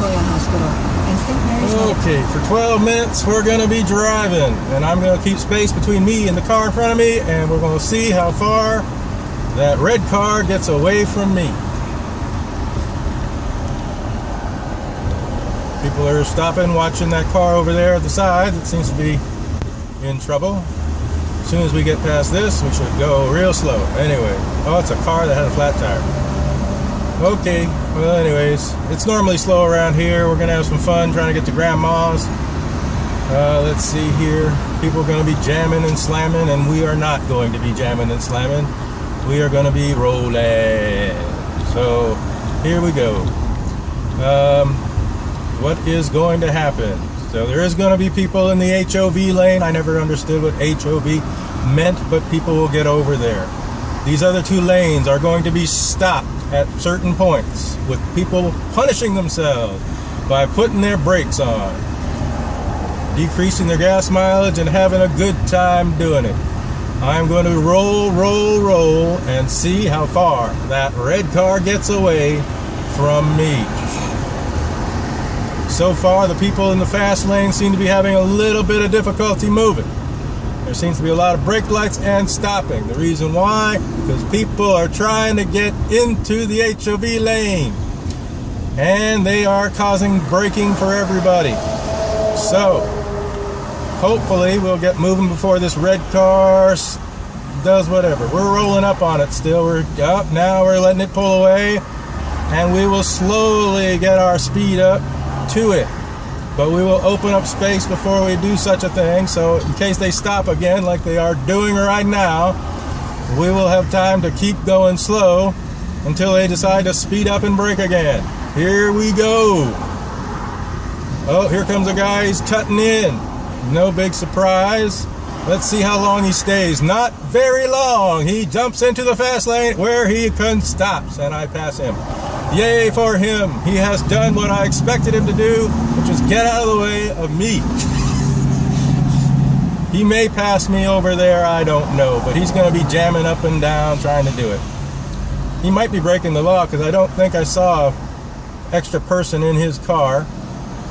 Sequoia Hospital and St. Mary's. Okay, for 12 minutes we're going to be driving, and I'm going to keep space between me and the car in front of me, and we're going to see how far that red car gets away from me. People are stopping, watching that car over there at the side that seems to be in trouble. As soon as we get past this, we should go real slow. Anyway, oh, it's a car that had a flat tire. Okay, well anyways, it's normally slow around here. We're gonna have some fun trying to get to Grandma's. Let's see here. People are gonna be jamming and slamming, and we are not going to be jamming and slamming. We are gonna be rolling. So here we go. What is going to happen? So there is going to be people in the HOV lane. I never understood what HOV meant, but people will get over there. These other two lanes are going to be stopped at certain points with people punishing themselves by putting their brakes on, decreasing their gas mileage, and having a good time doing it. I'm going to roll, and see how far that red car gets away from me. So far, the people in the fast lane seem to be having a little bit of difficulty moving. There seems to be a lot of brake lights and stopping. The reason why? Because people are trying to get into the HOV lane, and they are causing braking for everybody. So hopefully we'll get moving before this red car does whatever. We're rolling up on it still. We're up now. We're letting it pull away, and we will slowly get our speed up to it, but we will open up space before we do such a thing, so in case they stop again like they are doing right now, we will have time to keep going slow until they decide to speed up and brake again. Here we go. Oh, here comes a guy. He's cutting in. No big surprise. Let's see how long he stays. Not very long. He jumps into the fast lane where he stops, and I pass him. Yay for him. He has done what I expected him to do, which is get out of the way of me. He may pass me over there, I don't know, but he's going to be jamming up and down trying to do it. He might be breaking the law because I don't think I saw an extra person in his car.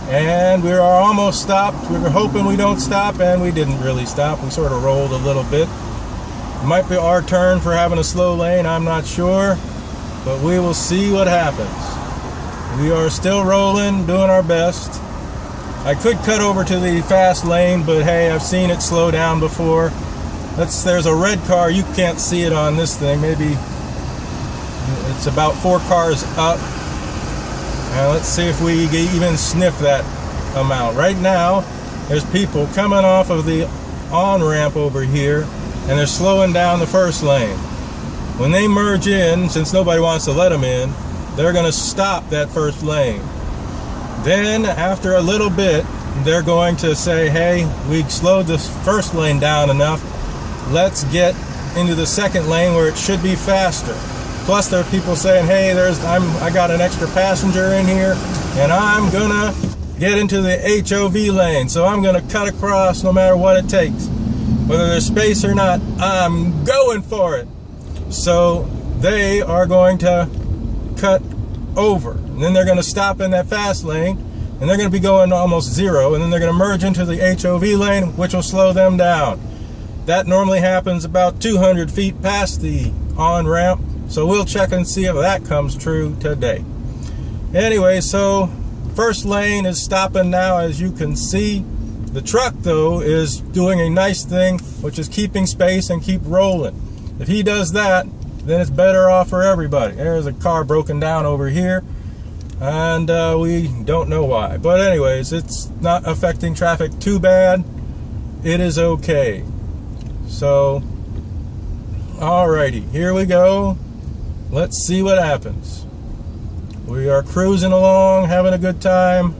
And we are almost stopped. We were hoping we don't stop, and we didn't really stop. We sort of rolled a little bit. It might be our turn for having a slow lane, I'm not sure. But we will see what happens. We are still rolling, doing our best. I could cut over to the fast lane, but hey, I've seen it slow down before. There's a red car. You can't see it on this thing. Maybe it's about 4 cars up. Now let's see if we even sniff that amount. Right now, there's people coming off of the on-ramp over here, and they're slowing down the first lane. When they merge in, since nobody wants to let them in, they're going to stop that first lane. Then, after a little bit, they're going to say, hey, we slowed this first lane down enough. Let's get into the second lane where it should be faster. Plus, there are people saying, hey, I got an extra passenger in here, and I'm going to get into the HOV lane. So I'm going to cut across no matter what it takes. Whether there's space or not, I'm going for it. So they are going to cut over, and then they're going to stop in that fast lane, and they're going to be going almost 0, and then they're going to merge into the HOV lane, which will slow them down. That normally happens about 200 feet past the on-ramp, so we'll check and see if that comes true today. Anyway, so first lane is stopping now, as you can see. The truck, though, is doing a nice thing, which is keeping space and keep rolling. If he does that, then it's better off for everybody. There's a car broken down over here, and we don't know why. But anyways, it's not affecting traffic too bad. It is okay. So, alrighty, here we go. Let's see what happens. We are cruising along, having a good time.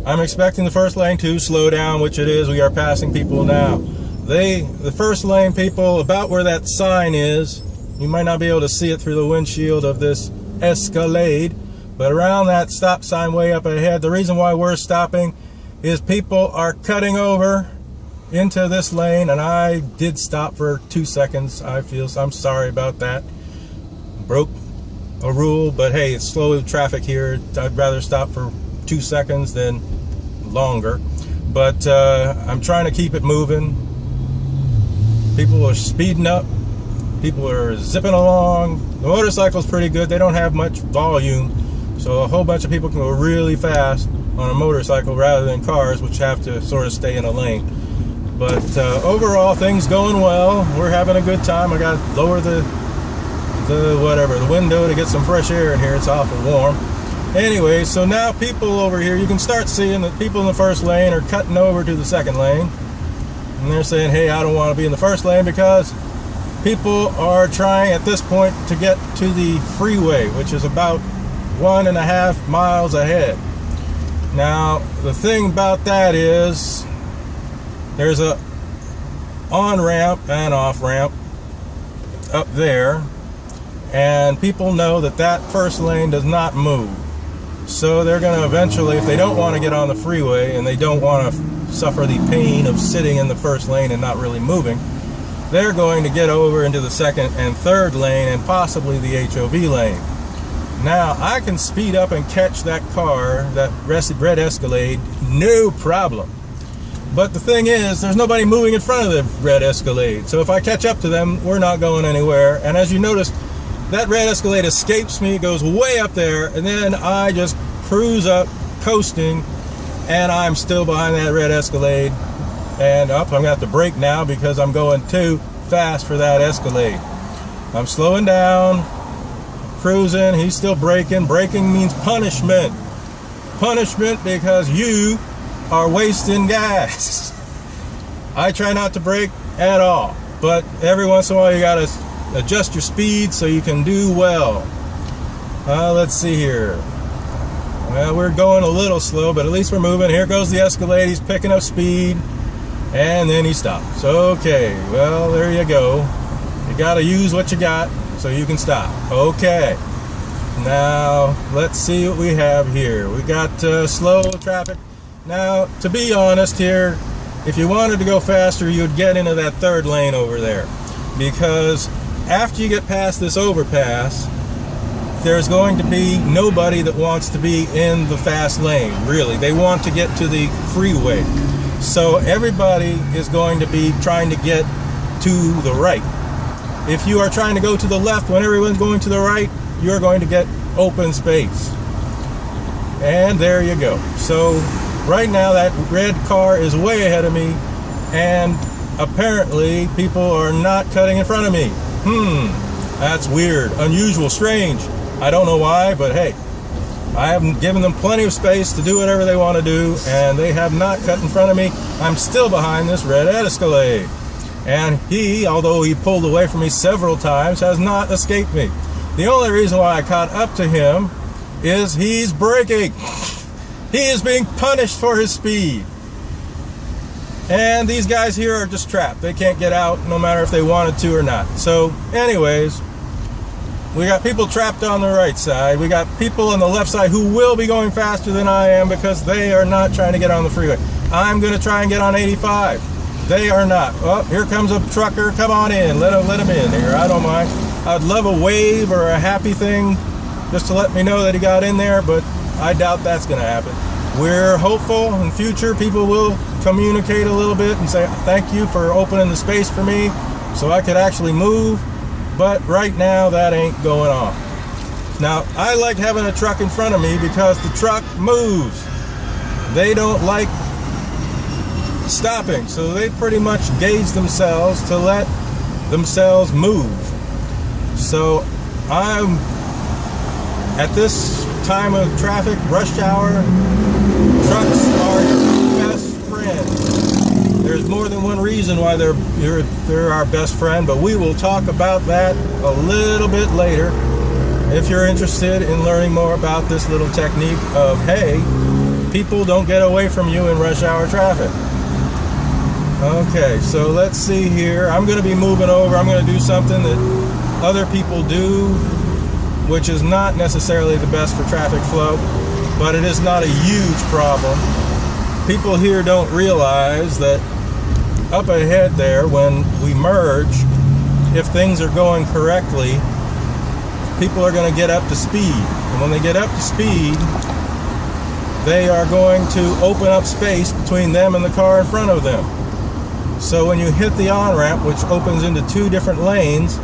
I'm expecting the first lane to slow down, which it is. We are passing people now. The first lane people, about where that sign is, you might not be able to see it through the windshield of this Escalade, but around that stop sign way up ahead, the reason why we're stopping is people are cutting over into this lane, and I did stop for 2 seconds. I'm sorry about that. Broke a rule, but hey, it's slow traffic here. I'd rather stop for 2 seconds than longer. But I'm trying to keep it moving. People are speeding up. People are zipping along. The motorcycle's pretty good. They don't have much volume, so a whole bunch of people can go really fast on a motorcycle rather than cars, which have to sort of stay in a lane. But overall, things going well. We're having a good time. I got to lower the window to get some fresh air in here. It's awful warm. Anyway, so now people over here, you can start seeing that people in the first lane are cutting over to the second lane. And they're saying, hey, I don't want to be in the first lane, because people are trying at this point to get to the freeway, which is about 1.5 miles ahead. Now, the thing about that is there's a on-ramp and off-ramp up there, and people know that that first lane does not move. So they're going to eventually, if they don't want to get on the freeway and they don't want to suffer the pain of sitting in the first lane and not really moving, they're going to get over into the second and third lane and possibly the HOV lane. Now, I can speed up and catch that car, that red Escalade, no problem. But the thing is, there's nobody moving in front of the red Escalade. So if I catch up to them, we're not going anywhere. And as you notice, that red Escalade escapes me, goes way up there, and then I just cruise up, coasting, and I'm still behind that red Escalade. And I'm going to have to brake now because I'm going too fast for that Escalade. I'm slowing down, cruising, he's still braking. Braking means punishment. Punishment because you are wasting gas. I try not to brake at all, but every once in a while you got to adjust your speed so you can do well. Let's see here. Well, we're going a little slow, but at least we're moving. Here goes the Escalade. He's picking up speed, and then he stops. Okay, well, there you go. You got to use what you got so you can stop. Okay. Now, let's see what we have here. We got slow traffic. Now, to be honest here, if you wanted to go faster, you'd get into that third lane over there, because after you get past this overpass, there's going to be nobody that wants to be in the fast lane, really. They want to get to the freeway. So everybody is going to be trying to get to the right. If you are trying to go to the left when everyone's going to the right, you're going to get open space. And there you go. So right now that red car is way ahead of me, and apparently people are not cutting in front of me. That's weird, unusual, strange. I don't know why, but hey, I have given them plenty of space to do whatever they want to do, and they have not cut in front of me. I'm still behind this red Escalade. And he, although he pulled away from me several times, has not escaped me. The only reason why I caught up to him is he's braking. He is being punished for his speed. And these guys here are just trapped. They can't get out no matter if they wanted to or not. So anyways, we got people trapped on the right side. We got people on the left side who will be going faster than I am because they are not trying to get on the freeway. I'm going to try and get on 85. They are not. Oh, here comes a trucker. Come on in. Let him in here. I don't mind. I'd love a wave or a happy thing just to let me know that he got in there, but I doubt that's going to happen. We're hopeful in future people will communicate a little bit and say thank you for opening the space for me so I could actually move, but right now that ain't going on. Now, I like having a truck in front of me because the truck moves. They don't like stopping, so they pretty much gauge themselves to let themselves move. So I'm at this time of traffic, rush hour, trucks are your best friend. There's more than one reason why they're our best friend, but we will talk about that a little bit later. If you're interested in learning more about this little technique of, hey, people don't get away from you in rush hour traffic. Okay, so let's see here. I'm going to be moving over. I'm going to do something that other people do, which is not necessarily the best for traffic flow, but it is not a huge problem. People here don't realize that up ahead there, when we merge, if things are going correctly, people are going to get up to speed. And when they get up to speed, they are going to open up space between them and the car in front of them. So when you hit the on-ramp, which opens into 2 different lanes,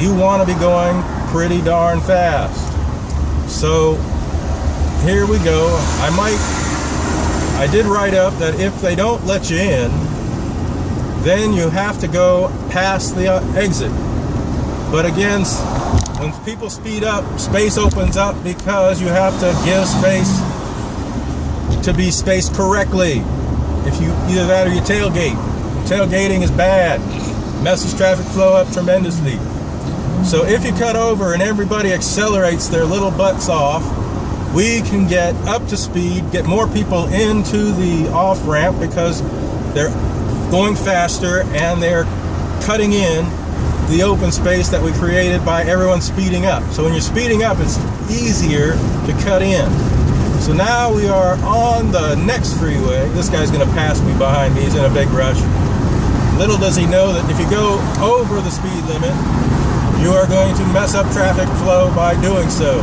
you want to be going pretty darn fast. So here we go. I did write up that if they don't let you in, then you have to go past the exit. But again, when people speed up, space opens up because you have to give space to be spaced correctly. If you either that or you tailgate. Tailgating is bad. Messes traffic flow up tremendously. So if you cut over and everybody accelerates their little butts off, we can get up to speed, get more people into the off-ramp because they're going faster and they're cutting in the open space that we created by everyone speeding up. So when you're speeding up, it's easier to cut in. So now we are on the next freeway. This guy's going to pass me behind me. He's in a big rush. Little does he know that if you go over the speed limit, you are going to mess up traffic flow by doing so.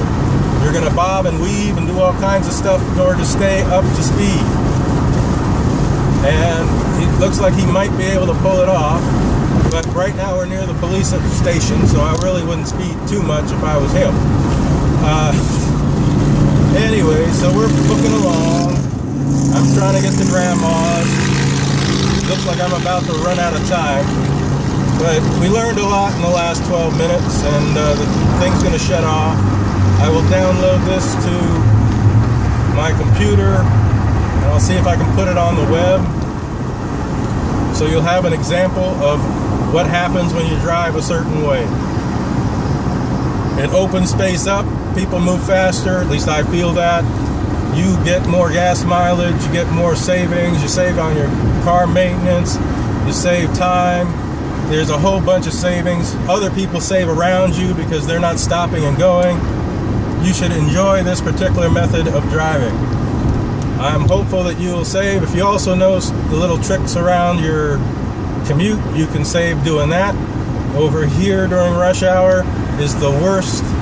You're going to bob and weave and do all kinds of stuff in order to stay up to speed. And it looks like he might be able to pull it off. But right now we're near the police station, so I really wouldn't speed too much if I was him. Anyway, so we're booking along. I'm trying to get the grandmas. Looks like I'm about to run out of time. But we learned a lot in the last 12 minutes, and the thing's going to shut off. I will download this to my computer, and I'll see if I can put it on the web. So you'll have an example of what happens when you drive a certain way. It opens space up, people move faster, at least I feel that. You get more gas mileage, you get more savings, you save on your car maintenance, you save time. There's a whole bunch of savings. Other people save around you because they're not stopping and going. You should enjoy this particular method of driving. I'm hopeful that you will save. If you also know the little tricks around your commute, you can save doing that. Over here during rush hour is the worst